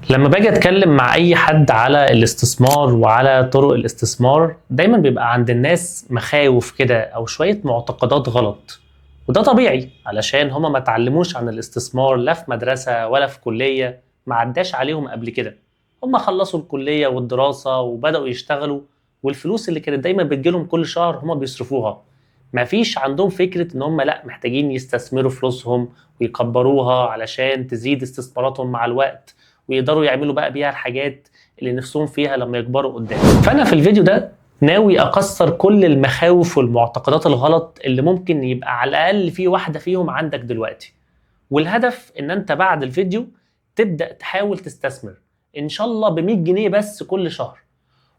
لما باجي اتكلم مع اي حد على الاستثمار وعلى طرق الاستثمار دايما بيبقى عند الناس مخاوف كده او شوية معتقدات غلط. وده طبيعي علشان هما ما اتعلموش عن الاستثمار لا في مدرسة ولا في كلية، ما عداش عليهم قبل كده. هما خلصوا الكلية والدراسة وبدأوا يشتغلوا، والفلوس اللي كانت دايما بتجيلهم كل شهر هما بيصرفوها. ما فيش عندهم فكرة ان هما لا محتاجين يستثمروا فلوسهم ويكبروها علشان تزيد استثماراتهم مع الوقت، ويقدروا يعملوا بقى بيها الحاجات اللي نفسهم فيها لما يكبروا قدام. فانا في الفيديو ده ناوي اكسر كل المخاوف والمعتقدات الغلط اللي ممكن يبقى على الاقل في واحدة فيهم عندك دلوقتي. والهدف ان انت بعد الفيديو تبدأ تحاول تستثمر ان شاء الله ب 100 جنيه بس كل شهر.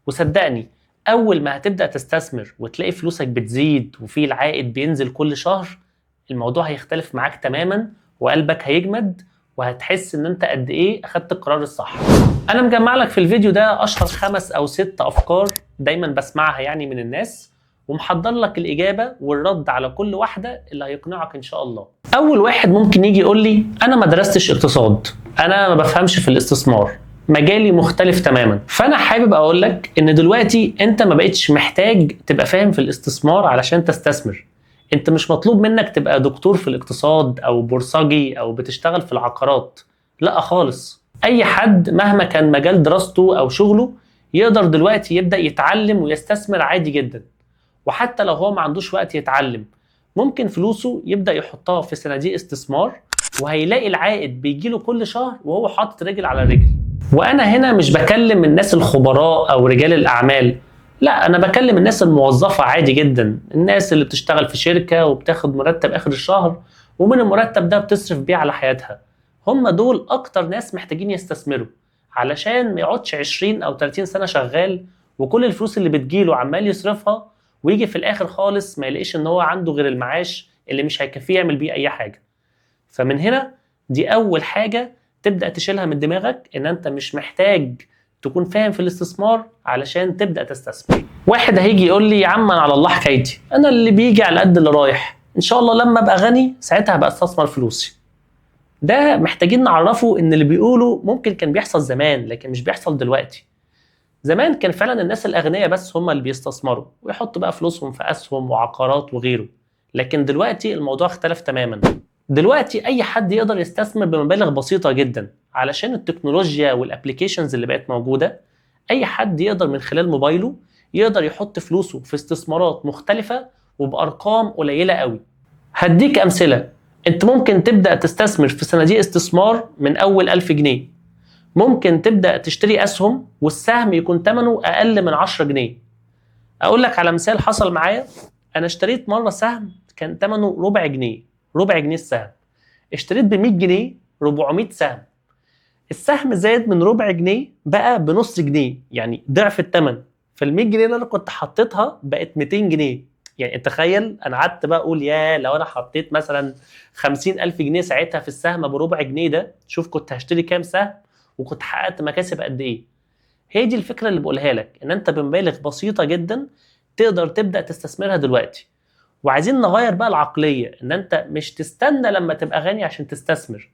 وصدقني اول ما هتبدأ تستثمر وتلاقي فلوسك بتزيد وفي العائد بينزل كل شهر، الموضوع هيختلف معاك تماما وقلبك هيجمد، وهتحس ان انت قد ايه اخدت القرار الصح. انا مجمع لك في الفيديو ده اشهر 5 أو 6 افكار دايما بسمعها يعني من الناس، ومحضر لك الاجابه والرد على كل واحده اللي هيقنعك ان شاء الله. اول واحد ممكن يجي يقول لي انا ما درستش اقتصاد، انا ما بفهمش في الاستثمار، مجالي مختلف تماما. فانا حابب اقول لك ان دلوقتي انت ما بقتش محتاج تبقى فاهم في الاستثمار علشان تستثمر. انت مش مطلوب منك تبقى دكتور في الاقتصاد او بورصجي او بتشتغل في العقارات، لا خالص. اي حد مهما كان مجال دراسته او شغله يقدر دلوقتي يبدأ يتعلم ويستثمر عادي جدا. وحتى لو هو ما عندوش وقت يتعلم، ممكن فلوسه يبدأ يحطها في صناديق استثمار، وهيلاقي العائد بيجيله كل شهر وهو حاطط رجل على رجل. وانا هنا مش بكلم الناس الخبراء او رجال الاعمال، لا انا بكلم الناس الموظفة عادي جدا، الناس اللي بتشتغل في شركة وبتاخد مرتب اخر الشهر ومن المرتب ده بتصرف بيه على حياتها. هم دول اكتر ناس محتاجين يستثمروا علشان ما يقعدش 20 او 30 سنة شغال وكل الفلوس اللي بتجيله عمال يصرفها، ويجي في الاخر خالص ما يلاقيش ان هو عنده غير المعاش اللي مش هيكفيه يعمل بيه اي حاجة. فمن هنا دي اول حاجة تبدأ تشيلها من دماغك، ان انت مش محتاج تكون فاهم في الاستثمار علشان تبدأ تستثمر. واحد هيجي يقول لي يا عم انا على الله حكايتي، انا اللي بيجي على قد اللي رايح، ان شاء الله لما ابقى غني ساعتها هبقى استثمر فلوسي. ده محتاجين نعرفه ان اللي بيقوله ممكن كان بيحصل زمان لكن مش بيحصل دلوقتي. زمان كان فعلا الناس الاغنياء بس هم اللي بيستثمروا ويحطوا بقى فلوسهم في اسهم وعقارات وغيره، لكن دلوقتي الموضوع اختلف تماما. دلوقتي اي حد يقدر يستثمر بمبالغ بسيطة جدا علشان التكنولوجيا والابليكيشنز اللي بقت موجودة. اي حد يقدر من خلال موبايله يقدر يحط فلوسه في استثمارات مختلفة وبارقام قليلة قوي. هديك امثلة. انت ممكن تبدأ تستثمر في صناديق استثمار من اول 1000 جنيه، ممكن تبدأ تشتري اسهم والسهم يكون ثمنه اقل من 10 جنيه. اقول لك على مثال حصل معايا. انا اشتريت مرة سهم كان ثمنه ربع جنيه، ربع جنيه السهم. اشتريت ب 100 جنيه 400 سهم. السهم زاد من ربع جنيه بقى بنص جنيه، يعني ضعف الثمن. فال 100 جنيه اللي انا كنت حطيتها بقت 200 جنيه. يعني تخيل، انا قعدت بقى اقول يا لو انا حطيت مثلا 50,000 جنيه ساعتها في السهم بربع جنيه ده، شوف كنت هشتري كام سهم وكنت حققت مكاسب قد ايه. هي دي الفكرة اللي بقولها لك، ان انت بمبالغ بسيطة جدا تقدر تبدأ تستثمرها دلوقتي. وعايزين نغير بقى العقلية، ان انت مش تستنى لما تبقى غني عشان تستثمر،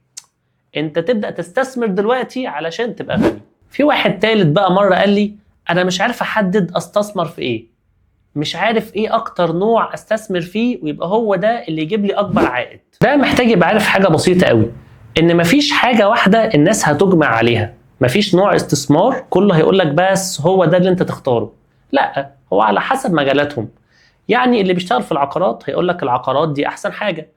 انت تبدأ تستثمر دلوقتي علشان تبقى غني. في واحد تالت بقى مرة قال لي انا مش عارف احدد استثمر في ايه، مش عارف ايه اكتر نوع استثمر فيه ويبقى هو ده اللي يجيب لي اكبر عائد. ده محتاج يبقى عارف حاجة بسيطة قوي، ان مفيش حاجة واحدة الناس هتجمع عليها، مفيش نوع استثمار كله هيقول لك بس هو ده اللي انت تختاره. لا، هو على حسب مجالاتهم. يعني اللي بيشتغل في العقارات هيقول لك العقارات دي احسن حاجة،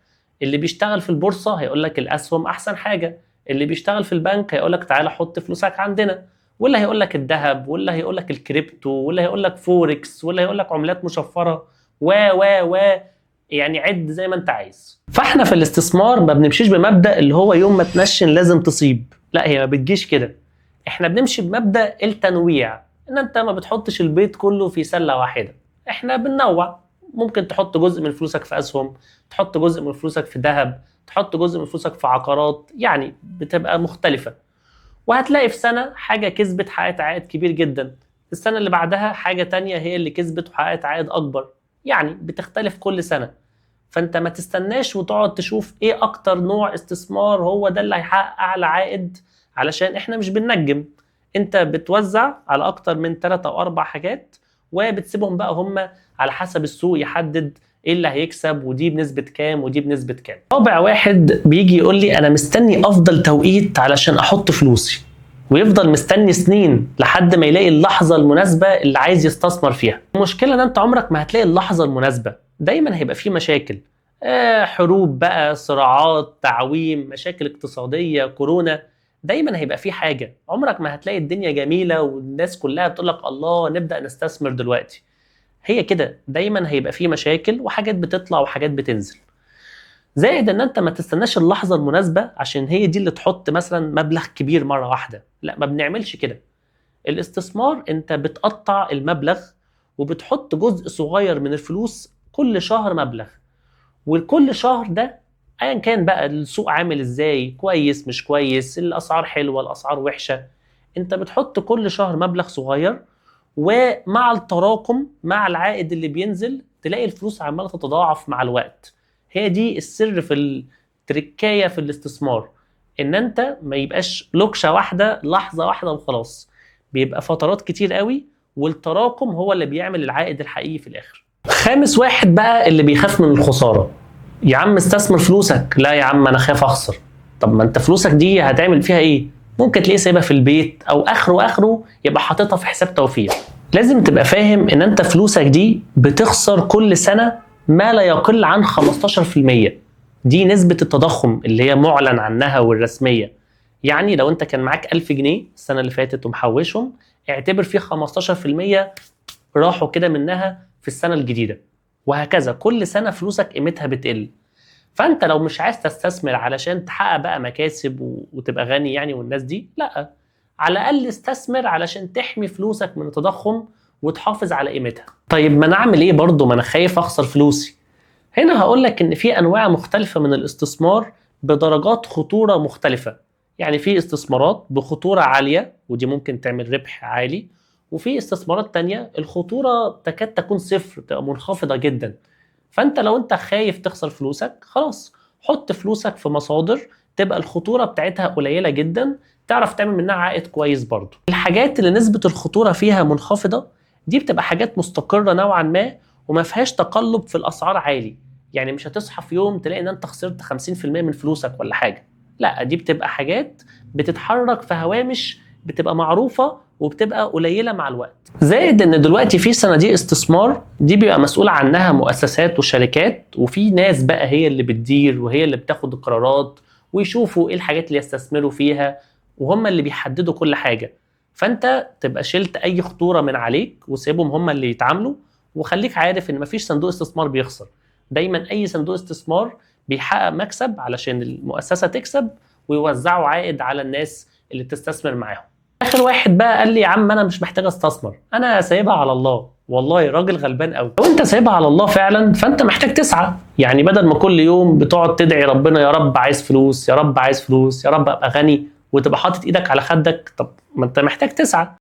اللي بيشتغل في البورصة هيقول لك الاسهم احسن حاجة، اللي بيشتغل في البنك هيقول لك تعالى حط فلوسك عندنا، ولا هيقول لك الذهب، ولا هيقول لك الكريبتو، ولا هيقول لك فوركس، ولا هيقول لك عملات مشفرة و يعني عد زي ما انت عايز. فاحنا في الاستثمار ما بنمشيش بمبدأ اللي هو يوم ما تنشن لازم تصيب، لا هي ما بتجيش كده. احنا بنمشي بمبدأ التنويع، ان انت ما بتحطش البيت كله في سلة واحدة، احنا بننوع. ممكن تحط جزء من فلوسك في اسهم، تحط جزء من فلوسك في ذهب، تحط جزء من فلوسك في عقارات، يعني بتبقى مختلفة. وهتلاقي في سنة حاجة كسبت حققت عائد كبير جدا، السنة اللي بعدها حاجة تانية هي اللي كسبت وحققت عائد أكبر، يعني بتختلف كل سنة. فأنت ما تستناش وتقعد تشوف إيه أكتر نوع استثمار هو ده اللي هيحقق أعلى عائد علشان احنا مش بننجم، انت بتوزع على اكتر من 3 او 4 حاجات وبتسيبهم بقى هم على حسب السوق يحدد ايه اللي هيكسب، ودي بنسبة كام ودي بنسبة كام. رابع واحد بيجي يقول لي انا مستني افضل توقيت علشان احط فلوسي، ويفضل مستني سنين لحد ما يلاقي اللحظة المناسبة اللي عايز يستثمر فيها. المشكلة ان انت عمرك ما هتلاقي اللحظة المناسبة، دايما هيبقى فيه مشاكل، حروب بقى، صراعات، تعويم، مشاكل اقتصادية، كورونا، دايما هيبقى فيه حاجة. عمرك ما هتلاقي الدنيا جميلة والناس كلها بتقولك الله نبدأ نستثمر دلوقتي. هي كده دايما هيبقى فيه مشاكل وحاجات بتطلع وحاجات بتنزل. زائد ان انت ما تستناش اللحظه المناسبه عشان هي دي اللي تحط مثلا مبلغ كبير مره واحده، لا ما بنعملش كده. الاستثمار انت بتقطع المبلغ وبتحط جزء صغير من الفلوس كل شهر مبلغ، وكل شهر ده ايا كان بقى السوق عامل ازاي، كويس مش كويس، الاسعار حلوه الاسعار وحشه، انت بتحط كل شهر مبلغ صغير، ومع التراكم مع العائد اللي بينزل تلاقي الفلوس عماله تتضاعف مع الوقت. هي دي السر في التركايه في الاستثمار، ان انت ما يبقاش لوكشه واحده لحظه واحده وخلاص، بيبقى فترات كتير قوي، والتراكم هو اللي بيعمل العائد الحقيقي في الاخر. خامس واحد بقى اللي بيخاف من الخساره. يا عم استثمر فلوسك، لا يا عم انا خايف اخسر. طب ما انت فلوسك دي هتعمل فيها ايه؟ ممكن تلاقيه سايبها في البيت، او اخره يبقى حاططها في حساب توفير. لازم تبقى فاهم ان انت فلوسك دي بتخسر كل سنة ما لا يقل عن 15%. دي نسبة التضخم اللي هي معلن عنها والرسمية. يعني لو انت كان معاك 1000 جنيه السنة اللي فاتت ومحوشهم، اعتبر فيه 15% راحوا كده منها في السنة الجديدة، وهكذا كل سنة فلوسك قيمتها بتقل. فانت لو مش عايز تستثمر علشان تحقق بقى مكاسب وتبقى غني يعني والناس دي، لا، على الاقل استثمر علشان تحمي فلوسك من التضخم وتحافظ على قيمتها. طيب ما انا اعمل ايه برضه، ما انا خايف اخسر فلوسي. هنا هقول لك ان في انواع مختلفة من الاستثمار بدرجات خطورة مختلفة. يعني في استثمارات بخطورة عالية ودي ممكن تعمل ربح عالي، وفي استثمارات تانية الخطورة تكاد تكون صفر، تبقى منخفضة جدا. فانت لو انت خايف تخسر فلوسك، خلاص حط فلوسك في مصادر تبقى الخطورة بتاعتها قليلة جدا، تعرف تعمل منها عائد كويس برضو. الحاجات اللي نسبة الخطورة فيها منخفضة دي بتبقى حاجات مستقرة نوعا ما وما فيهاش تقلب في الأسعار عالي. يعني مش هتصحى في يوم تلاقي ان انت خسرت 50% من فلوسك ولا حاجة، لا، دي بتبقى حاجات بتتحرك في هوامش بتبقى معروفة وبتبقى قليلة مع الوقت. زائد ان دلوقتي في صناديق استثمار دي بيبقى مسؤول عنها مؤسسات وشركات، وفي ناس بقى هي اللي بتدير وهي اللي بتاخد القرارات ويشوفوا ايه الحاجات اللي يستثمروا فيها، وهم اللي بيحددوا كل حاجة. فانت تبقى شلت اي خطورة من عليك وسيبهم هم اللي يتعاملوا، وخليك عارف ان مفيش صندوق استثمار بيخسر. دايما اي صندوق استثمار بيحقق مكسب علشان المؤسسة تكسب ويوزعوا عائد على الناس اللي بتستثمر معاهم. اخر واحد بقى قال لي يا عم انا مش محتاج استثمر، انا سايبها على الله. والله راجل غلبان قوي. لو انت سايبها على الله فعلا فانت محتاج تسعى. يعني بدل ما كل يوم بتقعد تدعي ربنا يا رب عايز فلوس يا رب عايز فلوس يا رب ابقى غني، وتبقى حاطط ايدك على خدك، طب ما انت محتاج تسعى.